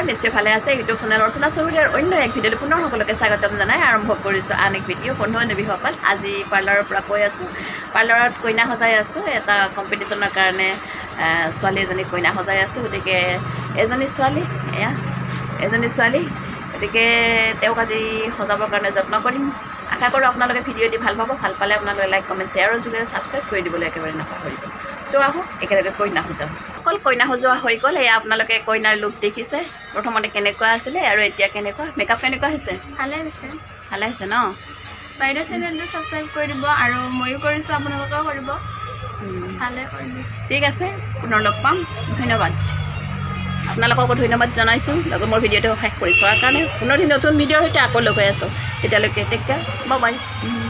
নিশ্চয় ভালে আছে ইউটিউব চেনেল অৰ্চনা চৌধুৰীৰ অন্য এক ভিডিঅ'লৈ পুনৰ সকলোকে স্বাগতম জনাই আৰম্ভ কৰিছোঁ আন এক ভিডিঅ' বন্ধু বান্ধৱীসকল আজি পাৰ্লাৰৰ পৰা কৈ আছোঁ পাৰ্লাৰত কইনা সজাই আছোঁ এটা কম্পিটিশ্যনৰ কাৰণে ছোৱালী এজনী কইনা সজাই আছোঁ গতিকে এজনী ছোৱালী গতিকে তেওঁক আজি সজাবৰ কাৰণে যত্ন কৰিম আশা কৰোঁ আপোনালোকে ভিডিঅ' দি ভাল পাব ভাল পালে আপোনালোকে লাইক কমেণ্ট শ্বেয়াৰৰ যোগেৰে ছাবস্ক্ৰাইব কৰি দিবলৈ একেবাৰে নাপাহৰিব চ' আহক একেলগে কইনা সজাওঁ অকল কইনা সজোৱা হৈ গ'ল এয়া আপোনালোকে কইনাৰ লুক দেখিছে প্ৰথমতে কেনেকুৱা আছিলে আৰু এতিয়া কেনেকুৱা মেকআপ কেনেকুৱা হৈছে ভালে হৈছে ন বাইদেউ চেনেলটো ছাবস্ক্ৰাইব কৰি দিব আৰু ময়ো কৰিছোঁ আপোনালোকেও কৰিব ভালে কৰিব ঠিক আছে পুনৰ লগ পাম ধন্যবাদ আপোনালোককো ধন্যবাদ জনাইছোঁ লগত মোৰ ভিডিঅ'টো শেষ কৰি চোৱাৰ কাৰণে পুনৰ নতুন ভিডিঅ'ৰ সৈতে আকৌ লগ হৈ আছোঁ তেতিয়ালৈকে টেক কেয়াৰ বাই বাই